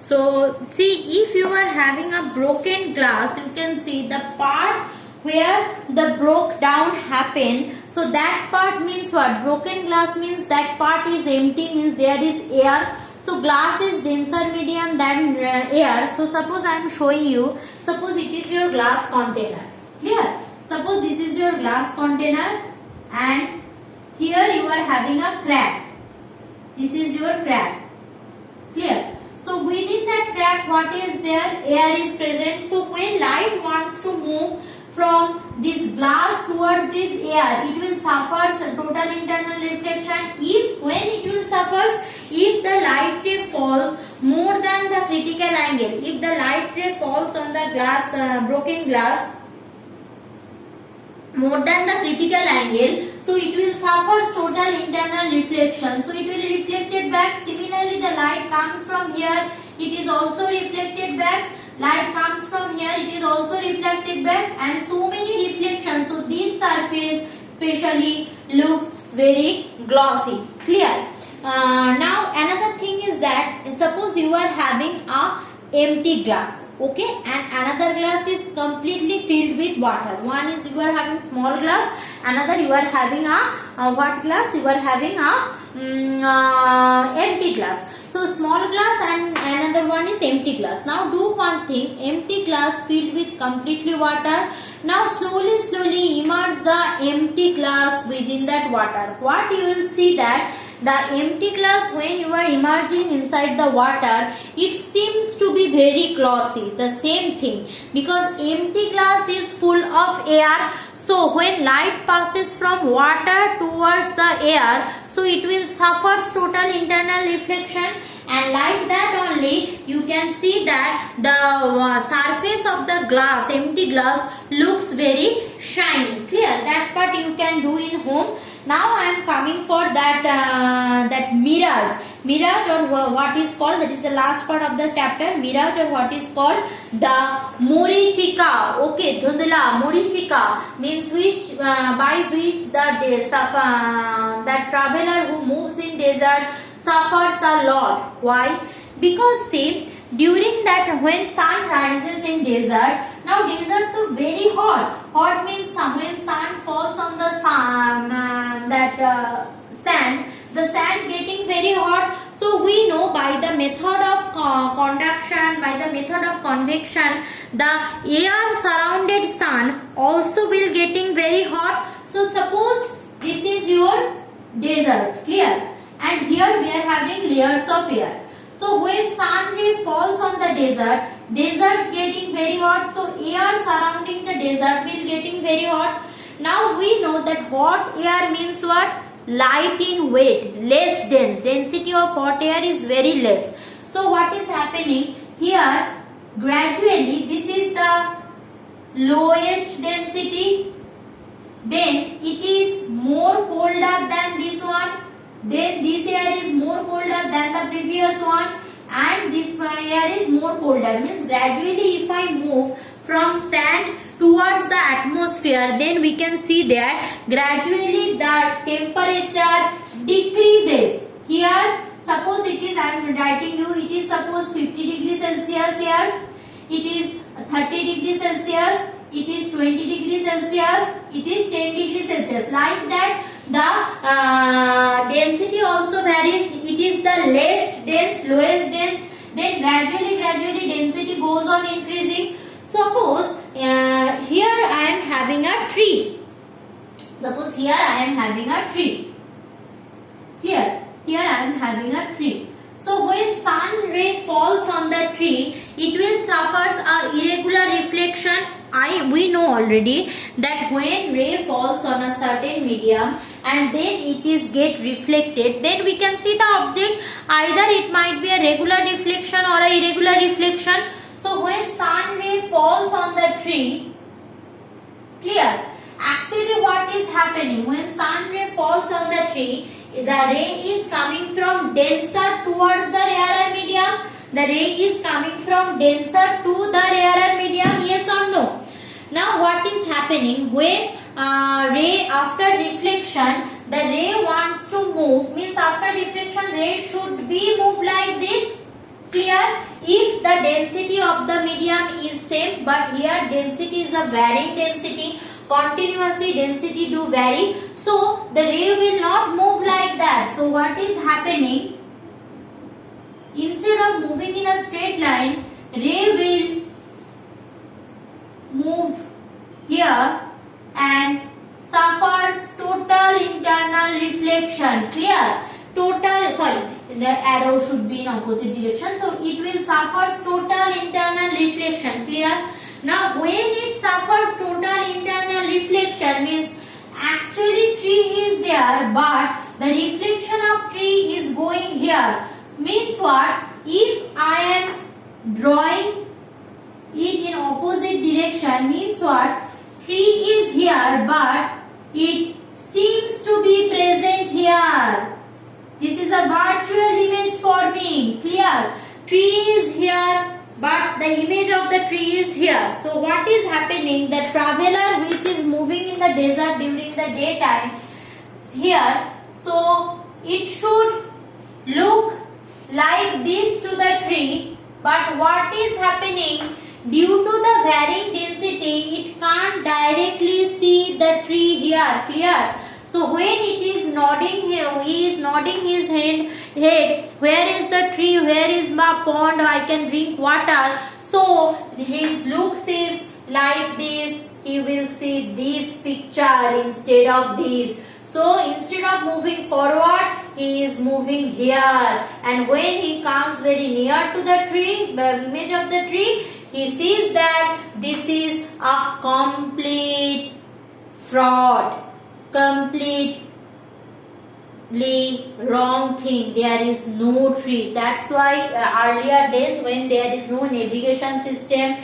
So see, if you are having a broken glass, you can see the part where the broke down happened. So that part means what? Broken glass means that part is empty, means there is air. So glass is denser medium than air. So suppose I am showing you, suppose it is your glass container. Here, suppose this is your glass container and here you are having a crack. This is your crack. Clear? So within that crack, what is there? Air is present. So when light wants to move from this glass towards this air, it will suffer total internal reflection. If the light ray falls more than the critical angle, if the light ray falls on the glass, broken glass, more than the critical angle, so it will suffer total internal reflection. So it will be reflected back. Similarly, the light comes from here, it is also reflected back. Light comes from here, it is also reflected back, and so many reflections. So this surface especially looks very glossy. Clear? Now another thing is that suppose you are having a empty glass, okay, and another glass is completely filled with water. One is you are having small glass, another you are having a what glass? You are having a empty glass. So small glass and another one is empty glass. Now do one thing, empty glass filled with completely water. Now slowly immerse the empty glass within that water. What you will see that the empty glass, when you are immersing inside the water, it seems to be very glossy. The same thing, because empty glass is full of air. So when light passes from water towards the air, so it will suffer total internal reflection, and like that only you can see that the surface of the glass, empty glass, looks very shiny. Clear? That part you can do in home. Now I am coming for that mirage. Mirage, or what is called, that is the last part of the chapter, mirage, or what is called the Morichika. Okay, Dhundla, Morichika means which by which the that traveler who moves in desert suffers a lot. Why? Because see, during that when sun rises in desert, now desert is very hot. Hot means when sun falls on the sun, sand, the sand getting very hot. So we know by the method of conduction, by the method of convection, the air surrounded sun also will getting very hot. So suppose this is your desert. Clear? And here we are having layers of air. So when sun ray falls on the desert, desert getting very hot. So air surrounding the desert will getting very hot. Now we know that hot air means what? Light in weight, less dense. Density of hot air is very less. So what is happening here? Gradually this is the lowest density. Then it is more colder than this one. Then this air is more colder than the previous one, and this air is more colder. Means gradually if I move from sand towards the atmosphere, then we can see that gradually the temperature decreases. Here suppose it is, I am writing you, it is suppose 50 degrees Celsius here, it is 30 degrees Celsius, it is 20 degrees Celsius, it is 10 degrees Celsius. Like that the density also varies. It is the less dense, lowest dense, then gradually density goes on increasing. Suppose here I am having a tree. Suppose here I am having a tree. Here I am having a tree. So when sun ray falls on the tree, it will suffer a irregular reflection. We know already that when ray falls on a certain medium and then it is get reflected, then we can see the object, either it might be a regular reflection or a irregular reflection. So when sun ray falls on the tree, clear? Actually what is happening, when sun ray falls on the tree, the ray is coming from denser towards the rarer medium. The ray is coming from denser to the rarer medium, yes or no? Now what is happening, when ray after reflection, the ray wants to move, means after reflection ray should be moved like this. Clear? If the density of the medium is same, but here density is a varying density, continuously density do vary, so the ray will not move like that. So what is happening? Instead of moving in a straight line, ray will move here and suffers total internal reflection. Clear? Total, sorry, the arrow should be in opposite direction, so it will suffers total internal reflection. Clear? Now when it suffers total internal reflection means actually tree is there, but the reflection of tree is going here. Means what? If I am drawing it in opposite direction, means what? Tree is here, but it seems to be present here. This is a virtual image for me. Clear? Tree is here, but the image of the tree is here. So what is happening? The traveler which is moving in the desert during the daytime here, so it should look like this to the tree, but what is happening? Due to the varying density, it can't directly see the tree here. Clear? So when it is nodding here, he is nodding his head, where is the tree, where is my pond, I can drink water. So his looks is like this, he will see this picture instead of this. So instead of moving forward, he is moving here, and when he comes very near to the tree, the image of the tree, he sees that this is a complete fraud, completely wrong thing. There is no tree. That's why earlier days when there is no navigation system,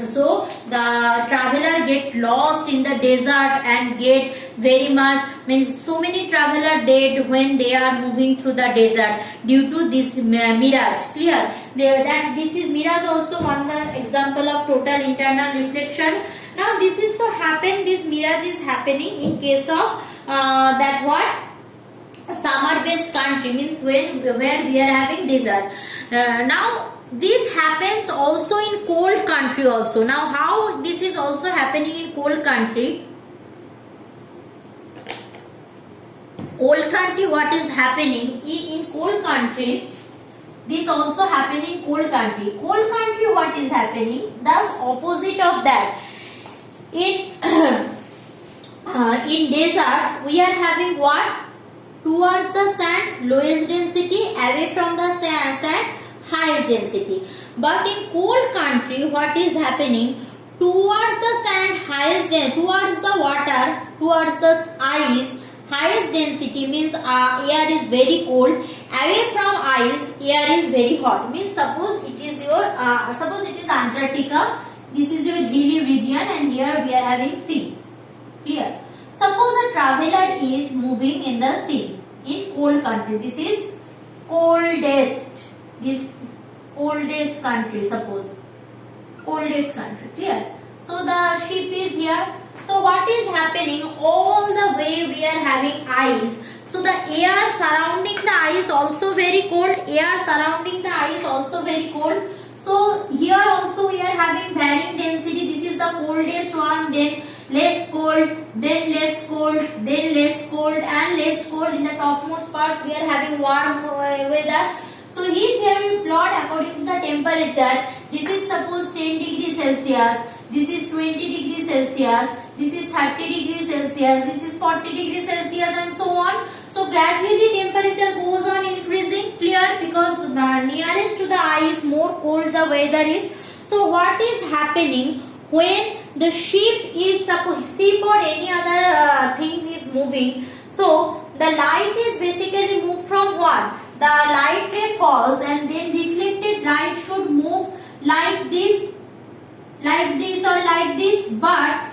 so the traveler get lost in the desert and get very much, means so many traveler dead when they are moving through the desert due to this mirage. Clear? That this is mirage also one the example of total internal reflection. Now this is to happen, this mirage is happening in case of that what? Summer based country, means when where we are having desert. Now this happens also in cold country also. Now how this is also happening in cold country? Cold country, what is happening in cold country? This also happening in cold country. Cold country, what is happening? Thus opposite of that. In in desert we are having what? Towards the sand lowest density, away from the sand highest density. But in cold country, what is happening? Towards the sand highest density, towards the water, towards the ice highest density, means air is very cold. Away from ice, air is very hot. Means suppose it is your suppose it is Antarctica. This is your hilly region, and here we are having sea. Clear? Suppose a traveler is moving in the sea in cold country. This is coldest. This coldest country. Suppose coldest country. Clear? So the ship is here. So what is happening? All the way we are having ice. So the air surrounding the ice also very cold. Air surrounding the ice also very cold. So here also we are having varying density. This is the coldest one, then less cold, then less cold, then less cold, and less cold. In the topmost parts we are having warm weather. So if here you plot according to the temperature, this is suppose 10 degrees Celsius, this is 20 degrees Celsius, this is 30 degrees Celsius, this is 40 degrees Celsius, and so on. So gradually temperature goes on increasing. Clear? Because nearest to the ice, more cold the weather is. So what is happening when the ship is ship or any other thing is moving? So the light is basically moved from what? The light ray falls, and then reflected light should move like this or like this, but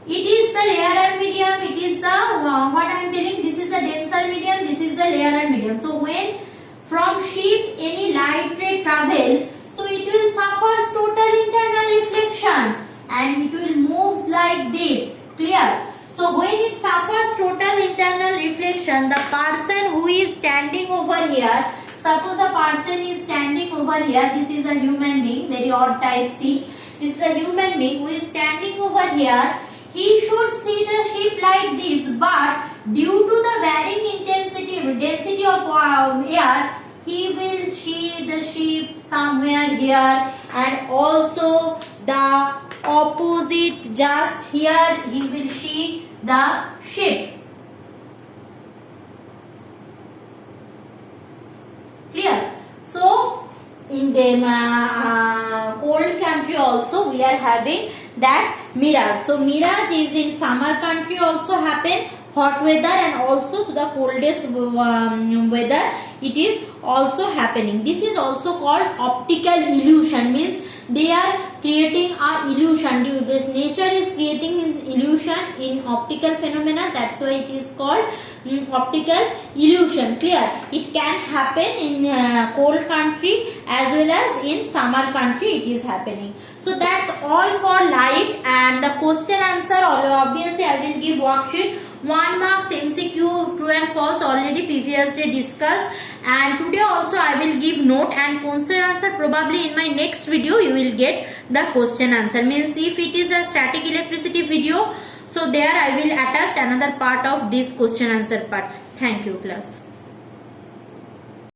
it is the rarer medium, it is the what I am telling, this is the denser medium, this is the rarer medium. So when from ship any light ray travel, so it will suffer total internal reflection and it will moves like this. Clear? So when it suffers total internal reflection, the person who is standing over here, Suppose a person is standing over here. This is a human being, very odd type. See, this is a human being who is standing over here. He should see the sheep like this, but due to the varying density of air, he will see the sheep somewhere here, and also the opposite, just here he will see the sheep. Clear? So in the cold country also we are having that mirage. So mirage is in summer country also happen, hot weather, and also the coldest weather it is also happening. This is also called optical illusion, means they are creating a illusion. This nature is creating an illusion in optical phenomena, that's why it is called optical illusion. Clear? It can happen in cold country as well as in summer country it is happening. So that's all for light, and the question answer obviously I will give worksheet 1 marks MCQ true and false already previous day discussed, and today also I will give note and question answer. Probably in my next video you will get the question answer, means if it is a static electricity video, so there I will attach another part of this question answer part. Thank you class.